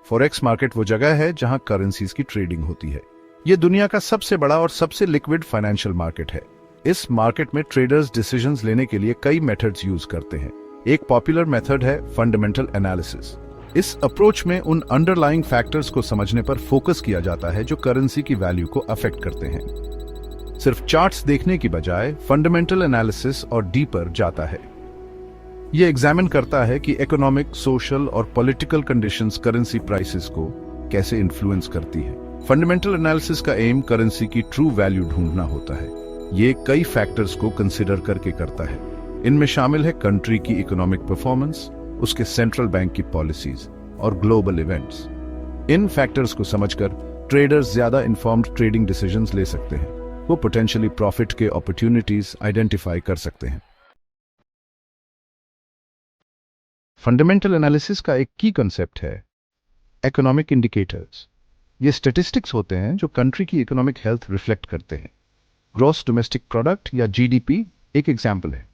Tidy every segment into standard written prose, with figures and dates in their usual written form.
Forex market वो जगह है जहां करेंसीज की ट्रेडिंग होती है। ये दुनिया का सबसे बड़ा और सबसे लिक्विड फाइनेंशियल मार्केट है। इस मार्केट में ट्रेडर्स डिसीजंस लेने के लिए कई मेथड्स यूज करते हैं। एक पॉपुलर मेथड है फंडामेंटल एनालिसिस। इस अप्रोच में उन अंडरलाइंग फैक्टर्स को समझने पर फोकस किया जाता है जो करेंसी की वैल्यू को अफेक्ट करते हैं। सिर्फ चार्ट्स देखने की बजाय फंडामेंटल एनालिसिस और डीपर जाता है। ये एग्जामिन करता है कि इकोनॉमिक, सोशल और पॉलिटिकल कंडीशंस करेंसी प्राइसेस को कैसे इन्फ्लुएंस करती है। फंडामेंटल एनालिसिस का एम करेंसी की ट्रू वैल्यू ढूंढना होता है। ये कई फैक्टर्स को कंसिडर करके करता है। इनमें शामिल है कंट्री की इकोनॉमिक परफॉर्मेंस, उसके सेंट्रल बैंक की पॉलिसीज और ग्लोबल इवेंट्स। इन फैक्टर्स को समझकर ट्रेडर्स ज्यादा इन्फॉर्म्ड ट्रेडिंग डिसीजंस ले सकते हैं। वो पोटेंशियली प्रॉफिट के अपॉर्चुनिटीज आइडेंटिफाई कर सकते हैं। फंडामेंटल एनालिसिस का एक की कॉन्सेप्ट है इकोनॉमिक इंडिकेटर्स। ये स्टैटिस्टिक्स होते हैं जो कंट्री की इकोनॉमिक हेल्थ रिफ्लेक्ट करते हैं। ग्रॉस डोमेस्टिक प्रोडक्ट या जीडीपी एक एग्जाम्पल है।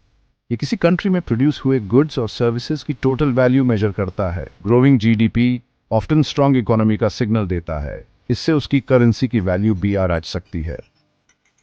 ये किसी कंट्री में प्रोड्यूस हुए गुड्स और सर्विसेज की टोटल वैल्यू मेजर करता है। Growing GDP often strong economy का सिग्नल देता है। इससे उसकी करेंसी की वैल्यू भी आ सकती है।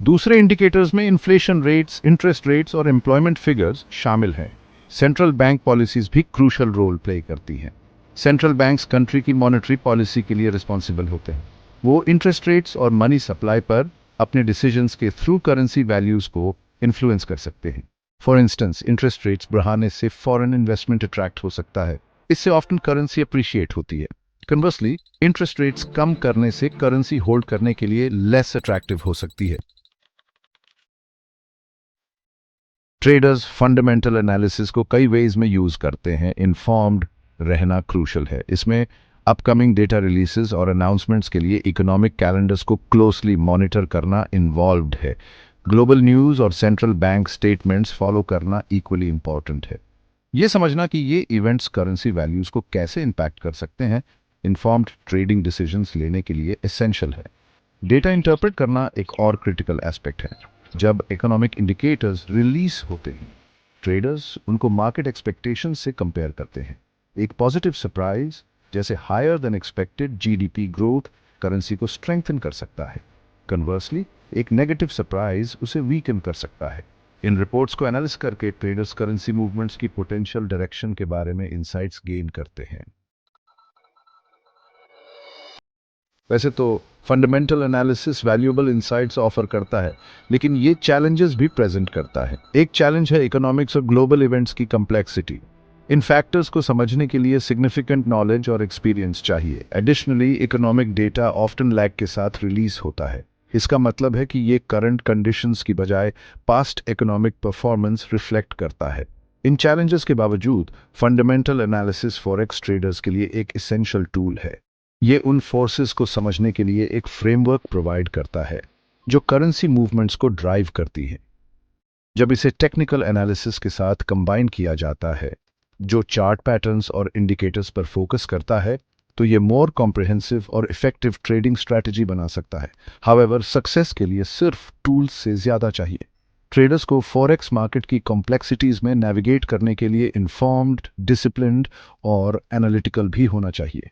दूसरे इंडिकेटर्स में इन्फ्लेशन रेट्स, इंटरेस्ट रेट्स और एम्प्लॉयमेंट फिगर्स शामिल हैं। सेंट्रल बैंक पॉलिसीज भी क्रूशल रोल प्ले करती हैं। सेंट्रल बैंक्स कंट्री की मॉनेटरी पॉलिसी के लिए रिस्पॉन्सिबल होते हैं। वो इंटरेस्ट रेट्स और मनी सप्लाई पर अपने डिसीजंस के थ्रू करेंसी वैल्यूज को इन्फ्लुएंस कर सकते हैं। फॉर इंस्टेंस, इंटरेस्ट रेट्स बढ़ाने से फॉरेन इन्वेस्टमेंट अट्रैक्ट हो सकता है। इससे ऑफ्टन करेंसी अप्रिशिएट होती है। कन्वर्सली, इंटरेस्ट रेट्स कम करने से करेंसी होल्ड करने के लिए लेस अट्रैक्टिव हो सकती है। ट्रेडर्स फंडामेंटल एनालिसिस को कई वेज में यूज करते हैं। इन्फॉर्म्ड रहना क्रूशल है। इसमें अपकमिंग डेटा रिलीजेस और अनाउंसमेंट्स के लिए इकोनॉमिक कैलेंडर्स को क्लोजली मॉनिटर करना इन्वॉल्व्ड है। ग्लोबल न्यूज़ और सेंट्रल बैंक स्टेटमेंट्स फॉलो करना इक्वली इंपॉर्टेंट है। ये समझना कि ये इवेंट्स करेंसी वैल्यूज को कैसे इंपैक्ट कर सकते हैं, इन्फॉर्म्ड ट्रेडिंग डिसीजंस लेने के लिए एसेंशियल है। डेटा इंटरप्रेट करना एक और क्रिटिकल एस्पेक्ट है। जब इकोनॉमिक इंडिकेटर्स रिलीज होते हैं, ट्रेडर्स उनको मार्केट एक्सपेक्टेशन से कंपेयर करते हैं। एक पॉजिटिव सरप्राइज जैसे higher than expected GDP growth currency को स्ट्रेंथन कर सकता है। कन्वर्सली, एक नेगेटिव सरप्राइज उसे वीकन कर सकता है। इन रिपोर्ट्स को एनालिसिस करके ट्रेडर्स करेंसी मूवमेंट्स की पोटेंशियल डायरेक्शन के बारे में इंसाइट्स गेन करते हैं। वैसे तो fundamental analysis valuable insights offer करता है, लेकिन ये चैलेंजेस भी प्रेजेंट करता है। एक चैलेंज है इकोनॉमिक्स और ग्लोबल इवेंट्स की कम्प्लेक्सिटी। इन फैक्टर्स को समझने के लिए सिग्निफिकेंट नॉलेज और एक्सपीरियंस चाहिए। Additionally, economic data often lag के साथ रिलीज होता है। इसका मतलब है कि ये करंट कंडीशंस की बजाय पास्ट इकोनॉमिक परफॉर्मेंस रिफ्लेक्ट करता है। इन चैलेंजेस के बावजूद फंडामेंटल एनालिसिस फॉरेक्स ट्रेडर्स के लिए एक एसेंशियल टूल है। ये उन फोर्सेस को समझने के लिए एक फ्रेमवर्क प्रोवाइड करता है जो करेंसी मूवमेंट्स को ड्राइव करती है। जब इसे टेक्निकल एनालिसिस के साथ कंबाइन किया जाता है, जो चार्ट पैटर्न्स और इंडिकेटर्स पर फोकस करता है, तो ये मोर कॉम्प्रिहेंसिव और इफेक्टिव ट्रेडिंग स्ट्रैटेजी बना सकता है। हाउएवर, सक्सेस के लिए सिर्फ टूल्स से ज्यादा चाहिए। ट्रेडर्स को फॉरेक्स मार्केट की कॉम्प्लेक्सिटीज में नेविगेट करने के लिए इन्फॉर्म्ड, डिसिप्लिन्ड और एनालिटिकल भी होना चाहिए।